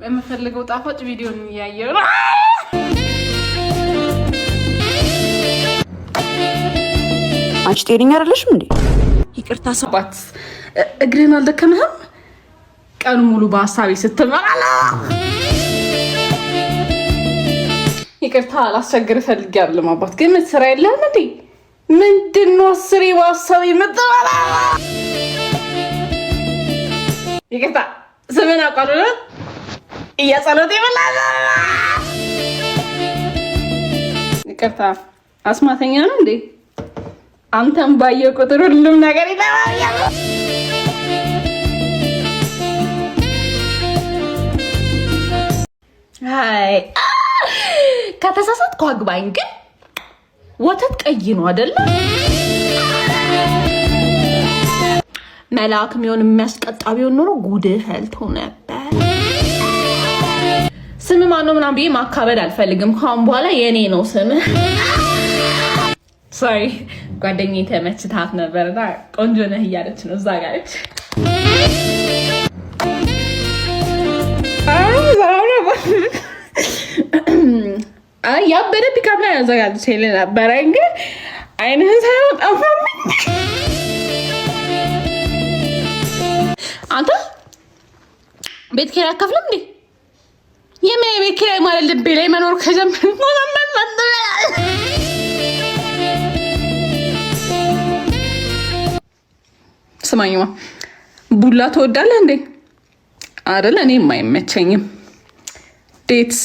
የምፈልገው ጣፋጭ ቪዲዮን እያየሁ ነው። አንቺ ጤነኛ አይደለሽም እንዴ? ይቅርታ ሰባት እግሬን አልደከመህም? ቀኑ ሙሉ በሐሳቤ ስትመራላ። ይቅርታ አላስቸግር ፈልጌ አይደለም አባት፣ ግን ስራ የለህም እንዴ? ምንድነው ስሪ በሐሳቤ የምትመራ? ይቅርታ ስምን አቋርጠ እያጸሎት ይመላል። ይቅርታ አስማተኛ ነው እንዴ? አንተም ባየው ቁጥር ሁሉም ነገር ይለዋል። ሃይ ከተሳሳትኩ አግባኝ። ግን ወተት ቀይ ነው አይደለ? መልአክ የሚሆን የሚያስቀጣ ቢሆን ኖሮ ጉድህ ፈልቶ ነበር። ስም ማነው ምናምን ብዬ ማካበድ አልፈልግም። ካሁን በኋላ የኔ ነው ስምህ። ሶሪ ጓደኛዬ ተመችታት ነበርና ቆንጆ ነህ እያለች ነው እዛ ጋለች። ያበደ ፒካፕ ላይ ያዘጋጅቼልህ ነበረ፣ ግን አይንህን ሳይሆን ጠፋብኝ። አንተ ቤት ኪራይ አከፍልም እንዴ? የምን ቤት ኪራይ ማለት ልቤ ላይ መኖር ከጀመርኩ ስማኝማ፣ ቡላ ትወዳለህ እንዴ? አይደል? እኔም አይመቸኝም። ዴትስ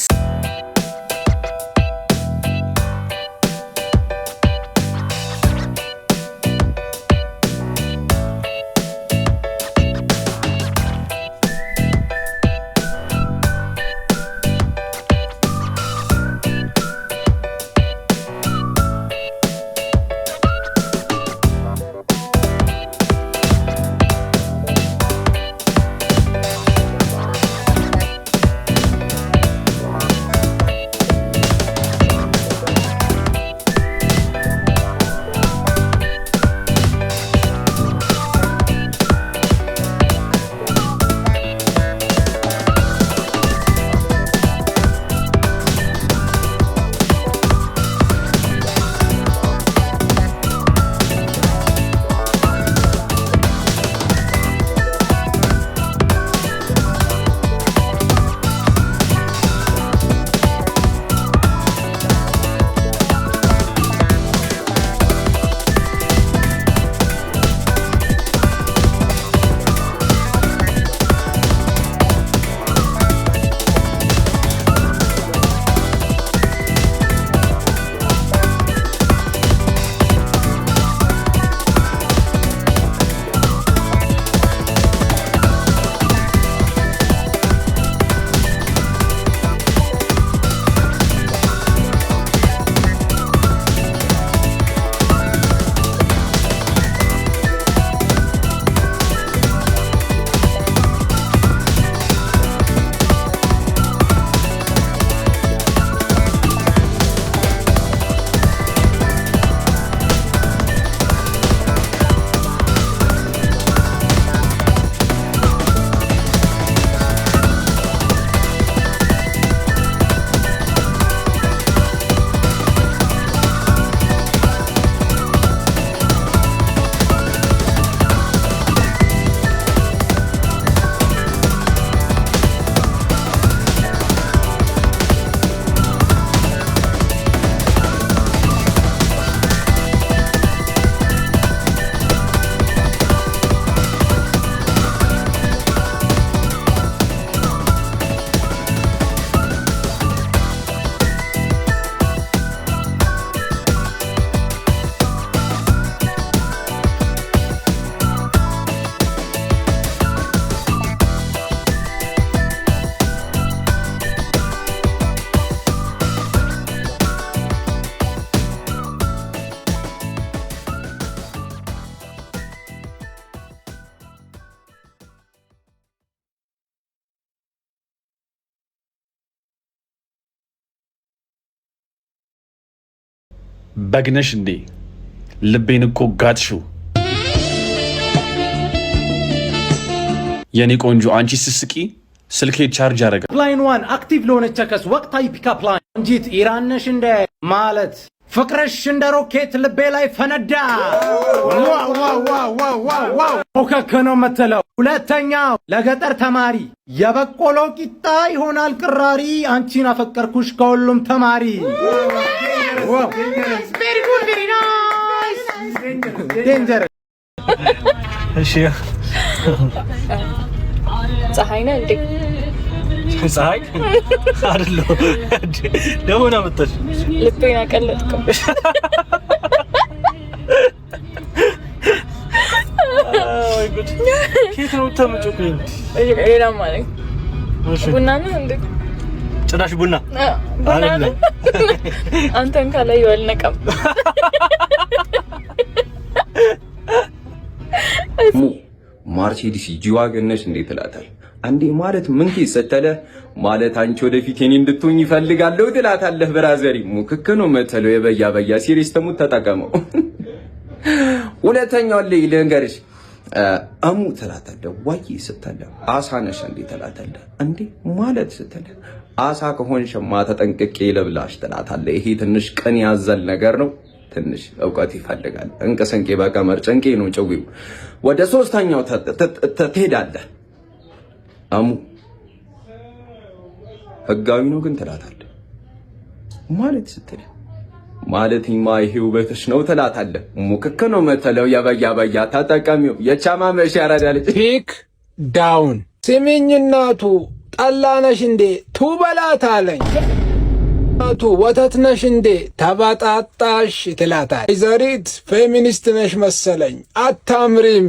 በግነሽ እንዴ? ልቤን እኮ ጋጥሽው የኔ ቆንጆ። አንቺ ስስቂ ስልኬ ቻርጅ አረጋ። ላይን 1 አክቲቭ ለሆነች ቸከስ ወቅታዊ ፒካፕ ላይን እንጂት ኢራን ነሽ እንደ ማለት ፍቅርሽ እንደ ሮኬት ልቤ ላይ ፈነዳ። ዋው ኦከከ ነው የምትለው። ሁለተኛው ለገጠር ተማሪ የበቆሎ ቂጣ ይሆናል ቅራሪ አንቺን አፈቀርኩሽ ከሁሉም ተማሪ። ዴንጀር እሺ ፀሐይ ነህ እንዴ? ፀሐይ አይደለም ደሞና መጣሽ። ልቤን አቀለጥከው። አይ ጉድ ከየት ነው የምታመጪው? ሌላ ማለት ቡና ነው እንዴ? ጭራሽ ቡና አይደለም። አንተን ካላይ አልነቀም። ማርሴዲስ ጂዋገን ነሽ እንዴ ትላታል። አንዴ ማለት ምን ይሰተለ ማለት አንቺ ወደፊት የኔ እንድትሆኝ ይፈልጋለሁ ትላታለህ። ብራዘሪ ሙክክ ነው መተለው የበያ ሲሪስ ተሙት ተጠቀመው። ሁለተኛው ላይ ልንገርሽ አሙ ትላታለህ። ዋይ ስትለ አሳ ነሽ እንዴ ትላታለህ። እንዴ ማለት ስትለ አሳ ከሆንሽማ ተጠንቅቄ ልብላሽ ትላታለህ። ይሄ ትንሽ ቀን ያዘል ነገር ነው። ትንሽ እውቀት ይፈልጋል። እንቅስንቄ በቀመር ጨንቄ ነው ጨዊው። ወደ ሶስተኛው ትሄዳለህ። አሙ ህጋዊ ነው ግን ትላታለህ። ማለት ስትል ማለትማ ይሄ ውበትሽ ነው ትላታለህ። ሙክክ ነው መተለው የበያ ተጠቀሚው የቻማመሽ ያራዳልች ፒክ ዳውን ስሚኝናቱ ጠላነሽ እንዴ ቱበላታለኝ እናቱ ወተት ነሽ እንዴ ተባጣጣሽ ትላታለች። ዘሪት ፌሚኒስት ነሽ መሰለኝ አታምሪም።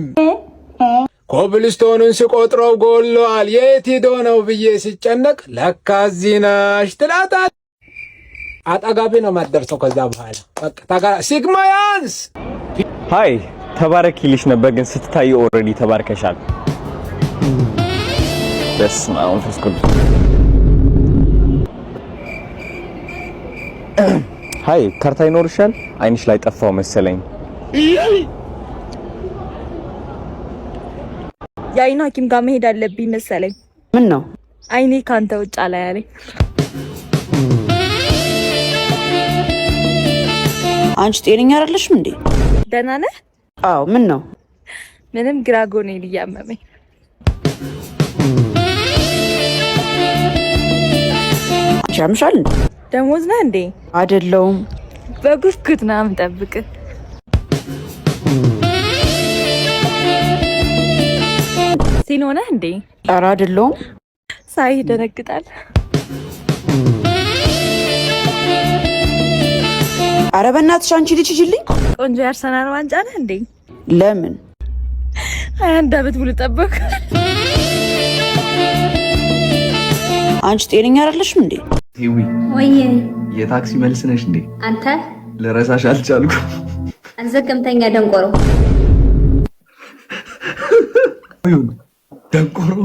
ኮብልስቶኑን ስቆጥረው ጎሎአል የት ሄዶ ነው ብዬ ሲጨነቅ ለካ እዚህ ነሽ ትላታለች። አጠጋቢ ነው የማትደርሰው። ከዛ በኋላ በቃ ሲግማያንስ ሃይ ተባረክ ይልሽ ነበር ግን ስትታይ ኦልሬዲ ተባርከሻል። በስመ አብ ወመንፈስ ቅዱስ። ሃይ ካርታ ይኖርሻል? አይንሽ ላይ ጠፋው መሰለኝ። የአይን ሐኪም ጋር መሄድ አለብኝ መሰለኝ። ምን ነው አይኔ ካንተ ውጭ አላያለኝ። አንቺ ጤነኛ አይደለሽም እንዴ? ደህና ነህ? አዎ። ምን ነው? ምንም ግራ ጎኔን እያመመኝ። አንቺ ያምሻል እንዴ? ደሞዝ ነህ እንዴ? አይደለሁም። በጉጉት ነው የምጠብቅህ። ሲኖ ነህ እንዴ? ኧረ አይደለሁም። ሳይ ይደነግጣል። ኧረ በእናትሽ አንቺ ልጅ ሂጂልኝ። ቆንጆ የአርሰናል ዋንጫ ነህ እንዴ? ለምን 21 ዓመት ሙሉ ጠበቅ። አንቺ ጤነኛ አይደለሽም እንዴ? ሂዊ ወይ የታክሲ መልስ ነሽ እንዴ? አንተ ልረሳሽ አልቻልኩም። አዘገምተኛ ደንቆሮ ደንቆሮ